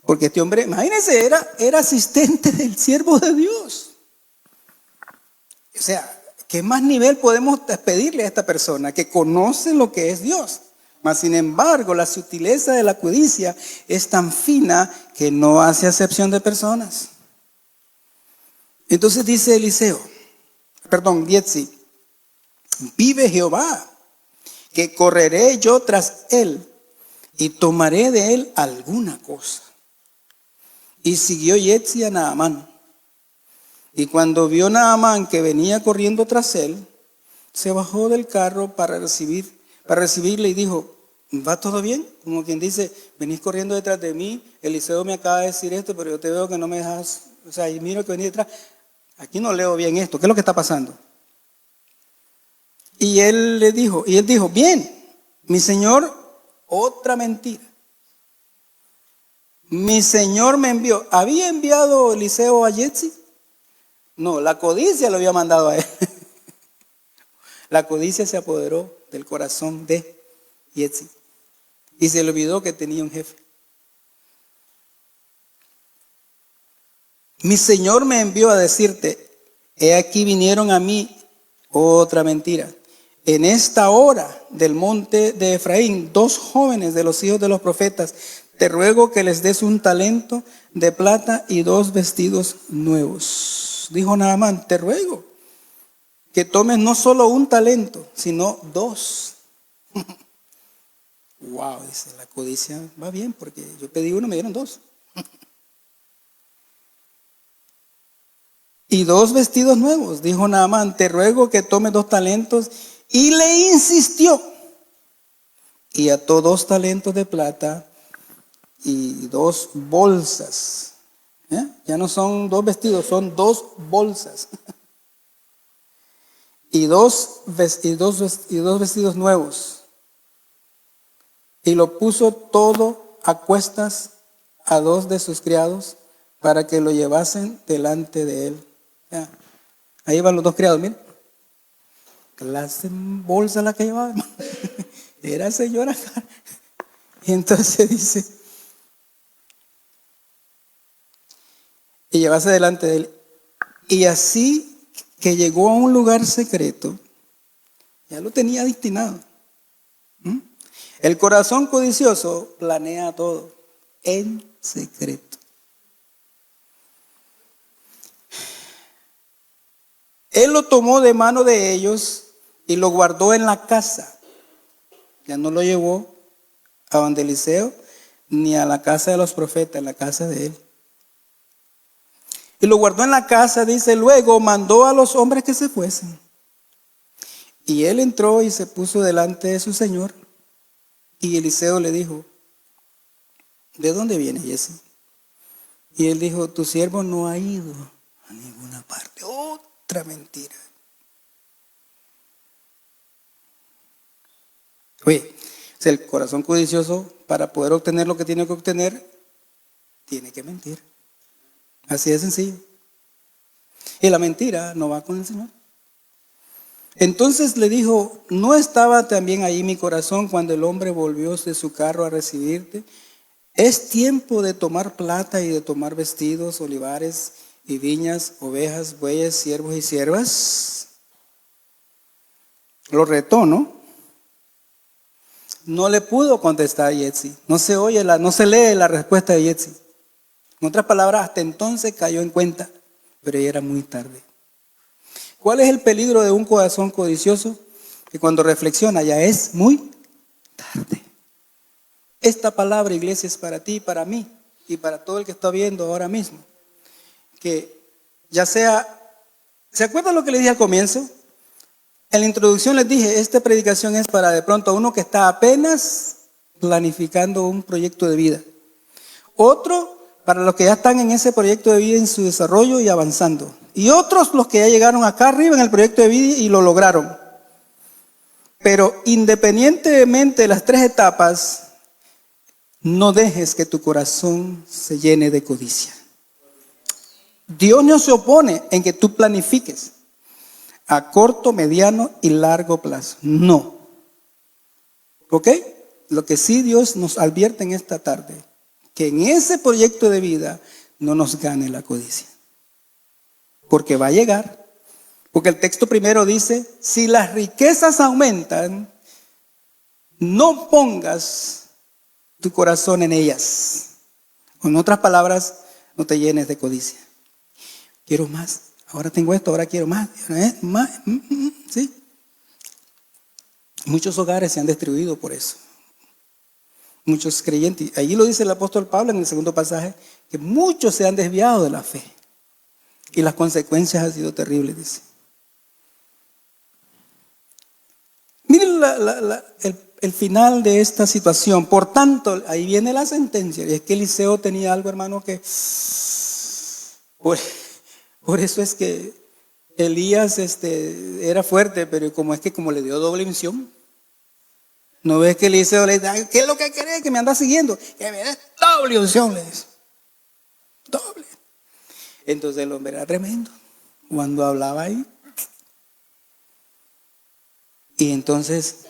Porque este hombre, imagínense, era asistente del siervo de Dios. O sea, ¿qué más nivel podemos pedirle a esta persona que conoce lo que es Dios? Mas sin embargo, la sutileza de la codicia es tan fina que no hace acepción de personas. Entonces dice Giezi, vive Jehová, que correré yo tras él y tomaré de él alguna cosa. Y siguió Giezi a Naamán. Y cuando vio Naamán que venía corriendo tras él, se bajó del carro para recibirle y dijo, ¿va todo bien? Como quien dice, venís corriendo detrás de mí, Eliseo me acaba de decir esto, pero yo te veo que no me dejas, o sea, y miro que venís detrás. Aquí no leo bien esto, ¿qué es lo que está pasando? Y él dijo, bien, mi señor, otra mentira. Mi señor me envió. ¿Había enviado Eliseo a Giezi? No, la codicia lo había mandado a él. La codicia se apoderó del corazón de Giezi y se le olvidó que tenía un jefe. Mi señor me envió a decirte, he aquí vinieron a mí, otra mentira. En esta hora del monte de Efraín, 2 jóvenes de los hijos de los profetas, te ruego que les des un talento de plata y 2 vestidos nuevos. Dijo Naamán, te ruego que tomes no solo un talento, sino 2. Wow, dice, la codicia va bien, porque yo pedí 1, me dieron 2. Y 2 vestidos nuevos, dijo Naamán, te ruego que tomes 2 talentos. Y le insistió. Y ató 2 talentos de plata y 2 bolsas. Ya no son 2 vestidos, son 2 bolsas. Y 2 vestidos nuevos. Y lo puso todo a cuestas a 2 de sus criados para que lo llevasen delante de él. Ahí van los 2 criados, miren. Clase bolsa la que llevaba. Era señora. Y entonces dice, y llevase delante de él. Y así que llegó a un lugar secreto, ya lo tenía destinado. El corazón codicioso planea todo en secreto. Él lo tomó de mano de ellos y lo guardó en la casa. Ya no lo llevó a donde Eliseo ni a la casa de los profetas, en la casa de él. Y lo guardó en la casa, dice, luego mandó a los hombres que se fuesen. Y él entró y se puso delante de su señor. Y Eliseo le dijo, ¿de dónde viene Giezi? Y él dijo, tu siervo no ha ido a ninguna parte. Otra mentira. Oye, o sea, el corazón codicioso, para poder obtener lo que tiene que obtener, tiene que mentir. Así de sencillo. Y la mentira no va con el Señor. Entonces le dijo, ¿no estaba también ahí mi corazón cuando el hombre volvió de su carro a recibirte? Es tiempo de tomar plata y de tomar vestidos, olivares y viñas, ovejas, bueyes, siervos y siervas. Lo retó, ¿no? No le pudo contestar a Giezi. No se lee la respuesta de Giezi. En otras palabras, hasta entonces cayó en cuenta, pero ya era muy tarde. ¿Cuál es el peligro de un corazón codicioso? Que cuando reflexiona ya es muy tarde. Esta palabra, iglesia, es para ti y para mí y para todo el que está viendo ahora mismo. Que ya sea, ¿se acuerdan lo que les dije al comienzo? En la introducción les dije, esta predicación es para de pronto uno que está apenas planificando un proyecto de vida. Otro para los que ya están en ese proyecto de vida en su desarrollo y avanzando. Y otros los que ya llegaron acá arriba en el proyecto de vida y lo lograron. Pero independientemente de las tres etapas, no dejes que tu corazón se llene de codicia. Dios no se opone en que tú planifiques a corto, mediano y largo plazo. No. ¿Ok? Lo que sí Dios nos advierte en esta tarde, que en ese proyecto de vida no nos gane la codicia. Porque va a llegar. Porque el texto primero dice, si las riquezas aumentan, no pongas tu corazón en ellas. En otras palabras, no te llenes de codicia. Quiero más. Ahora tengo esto, ahora quiero más. ¿Sí? Muchos hogares se han destruido por eso. Muchos creyentes. Allí lo dice el apóstol Pablo en el segundo pasaje, que muchos se han desviado de la fe. Y las consecuencias han sido terribles, dice. Miren el final de esta situación. Por tanto, ahí viene la sentencia. Y es que Eliseo tenía algo, hermano, que... Por eso es que Elías era fuerte, pero como le dio doble unción. ¿No ves que Eliseo le dice, ¿qué es lo que querés? Que me anda siguiendo. Que me des doble unción, le dice. Doble. Entonces el hombre era tremendo. Cuando hablaba ahí. Y entonces,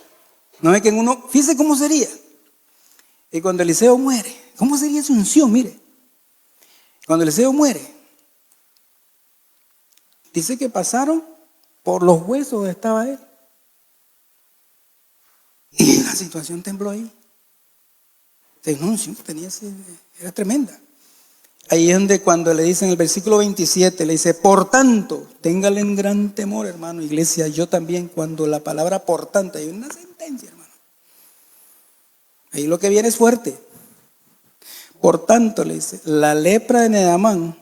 ¿no ves que fíjese cómo sería? Y cuando Eliseo muere, ¿cómo sería su unción? Mire. Cuando Eliseo muere, dice que pasaron por los huesos donde estaba él. Y la situación tembló ahí. Era tremenda. Ahí es donde cuando le dice en el versículo 27, le dice, por tanto, téngale en gran temor, hermano, iglesia, yo también, cuando la palabra por tanto, hay una sentencia, hermano. Ahí lo que viene es fuerte. Por tanto, le dice, la lepra de Naamán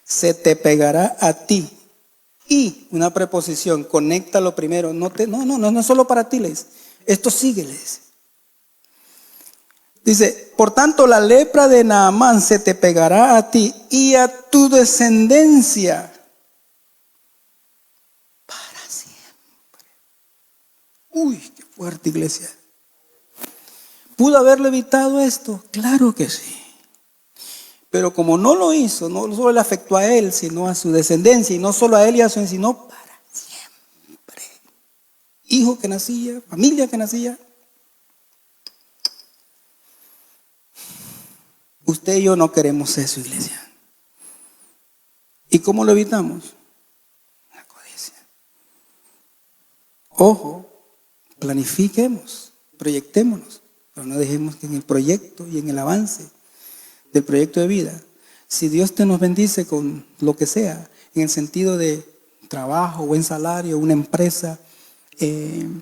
se te pegará a ti. Y una preposición, conéctalo primero. No es solo para ti, le dice. Esto sigue, le dice. Dice, por tanto la lepra de Naamán se te pegará a ti y a tu descendencia para siempre. Uy, qué fuerte, iglesia. ¿Pudo haberlo evitado esto? Claro que sí. Pero como no lo hizo, no solo le afectó a él, sino a su descendencia, y no solo a él y a su sino para siempre. Hijo que nacía, familia que nacía. Usted y yo no queremos eso, iglesia. ¿Y cómo lo evitamos? La codicia. Ojo, planifiquemos, proyectémonos, pero no dejemos que en el proyecto y en el avance del proyecto de vida, si Dios nos bendice con lo que sea, en el sentido de trabajo, buen salario, una empresa, qué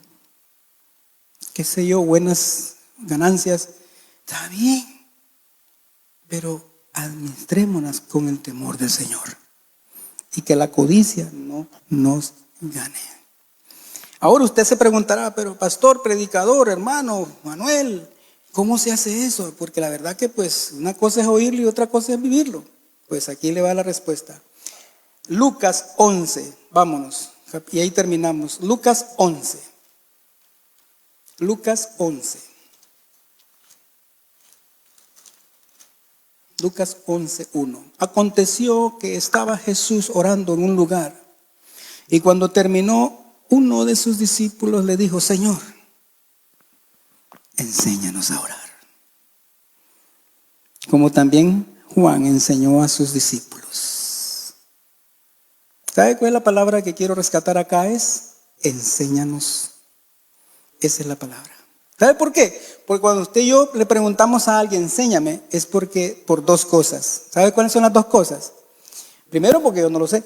sé yo, buenas ganancias, está bien, pero administrémonos con el temor del Señor. y que la codicia no nos gane. Ahora usted se preguntará, pero pastor, predicador, hermano, Manuel, ¿cómo se hace eso? Porque la verdad que pues una cosa es oírlo y otra cosa es vivirlo. Pues aquí le va la respuesta. Lucas 11, vámonos, y ahí terminamos. Lucas 11. Lucas 11. Lucas 11:1. Aconteció que estaba Jesús orando en un lugar, y cuando terminó, uno de sus discípulos le dijo: Señor, enséñanos a orar. Como también Juan enseñó a sus discípulos. ¿Sabe cuál es la palabra que quiero rescatar acá? Es enséñanos. Esa es la palabra. ¿Sabe por qué? Porque cuando usted y yo le preguntamos a alguien, enséñame, es porque por dos cosas. ¿Sabe cuáles son las dos cosas? Primero, porque yo no lo sé.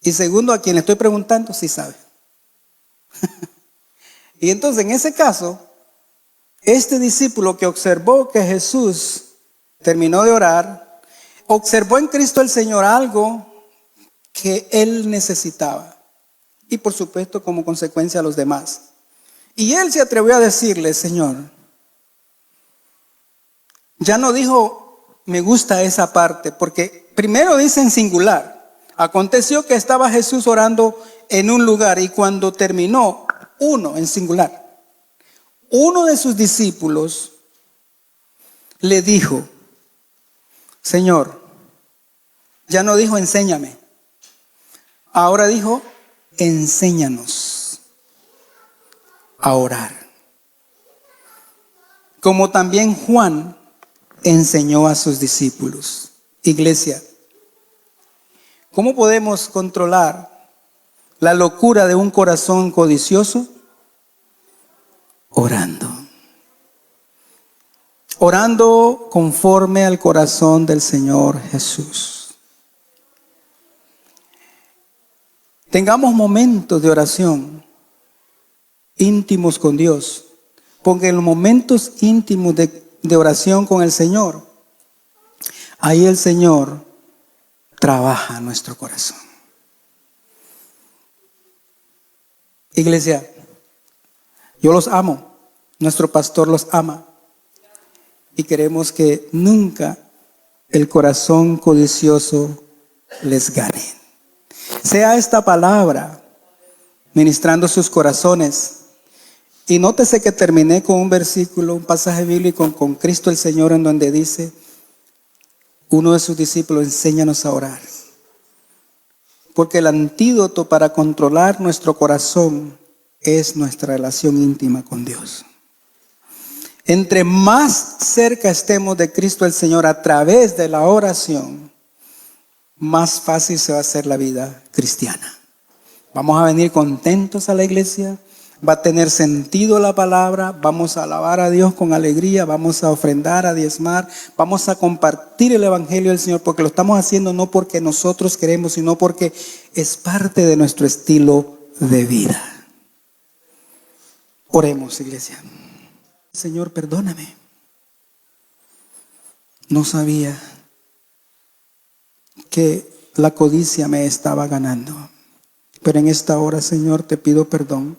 Y segundo, a quien le estoy preguntando, sí sabe. Y entonces, en ese caso, este discípulo que observó que Jesús terminó de orar, observó en Cristo el Señor algo que él necesitaba. Y por supuesto, como consecuencia, a los demás. Y él se atrevió a decirle: Señor, ya no dijo me gusta esa parte, porque primero dice en singular. Aconteció que estaba Jesús orando en un lugar, y cuando terminó, uno en singular, uno de sus discípulos le dijo: Señor, ya no dijo enséñame, ahora dijo enséñanos a orar. Como también Juan enseñó a sus discípulos. Iglesia, ¿cómo podemos controlar la locura de un corazón codicioso? Orando. Orando conforme al corazón del Señor Jesús. Tengamos momentos de oración íntimos con Dios, porque en los momentos íntimos de oración con el Señor, ahí el Señor trabaja nuestro corazón. Iglesia, yo los amo, nuestro pastor los ama, y queremos que nunca el corazón codicioso les gane. Sea esta palabra ministrando sus corazones. Y nótese que terminé con un versículo, un pasaje bíblico con Cristo el Señor, en donde dice, uno de sus discípulos: enséñanos a orar. Porque el antídoto para controlar nuestro corazón es nuestra relación íntima con Dios. Entre más cerca estemos de Cristo el Señor a través de la oración, más fácil se va a hacer la vida cristiana. Vamos a venir contentos a la iglesia, va a tener sentido la palabra, vamos a alabar a Dios con alegría, vamos a ofrendar, a diezmar, vamos a compartir el evangelio del Señor, porque lo estamos haciendo no porque nosotros queremos, sino porque es parte de nuestro estilo de vida. Oremos, iglesia. Señor, perdóname. No sabía que la codicia me estaba ganando. Pero en esta hora, Señor, te pido perdón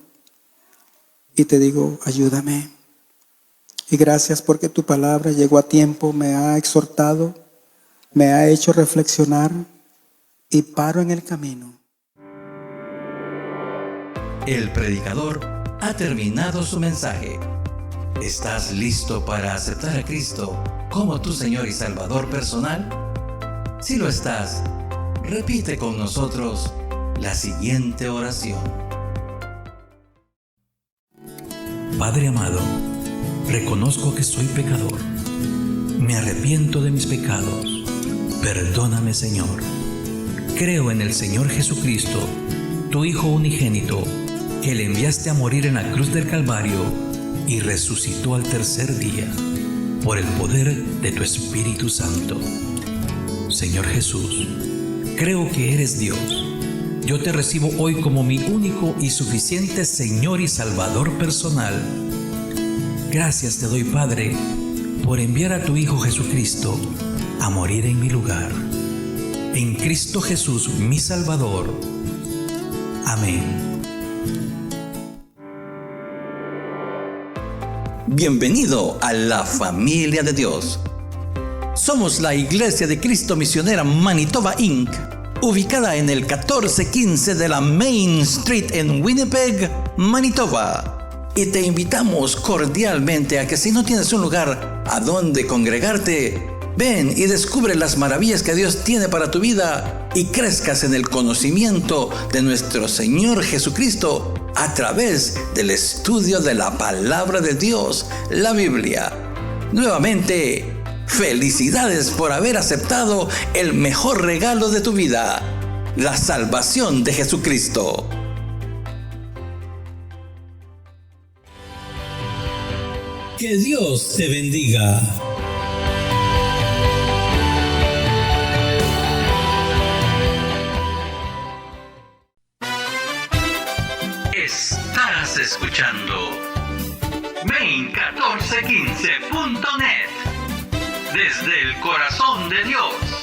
y te digo, ayúdame. Y gracias porque tu palabra llegó a tiempo, me ha exhortado, me ha hecho reflexionar y paro en el camino. El predicador ha terminado su mensaje. ¿Estás listo para aceptar a Cristo como tu Señor y Salvador personal? Si lo estás, repite con nosotros la siguiente oración. Padre amado, reconozco que soy pecador. Me arrepiento de mis pecados. Perdóname, Señor. Creo en el Señor Jesucristo, tu Hijo unigénito, que le enviaste a morir en la cruz del Calvario y resucitó al tercer día por el poder de tu Espíritu Santo. Señor Jesús, creo que eres Dios. Yo te recibo hoy como mi único y suficiente Señor y Salvador personal. Gracias te doy, Padre, por enviar a tu Hijo Jesucristo a morir en mi lugar. en Cristo Jesús mi Salvador. Amén. Bienvenido a la familia de Dios. Somos la Iglesia de Cristo Misionera Manitoba Inc., ubicada en el 1415 de la Main Street en Winnipeg, Manitoba. Y te invitamos cordialmente a que si no tienes un lugar a donde congregarte, ven y descubre las maravillas que Dios tiene para tu vida y crezcas en el conocimiento de nuestro Señor Jesucristo a través del estudio de la palabra de Dios, la Biblia. Nuevamente, felicidades por haber aceptado el mejor regalo de tu vida, la salvación de Jesucristo. Que Dios te bendiga. Estás escuchando Main1415.net desde el corazón de Dios.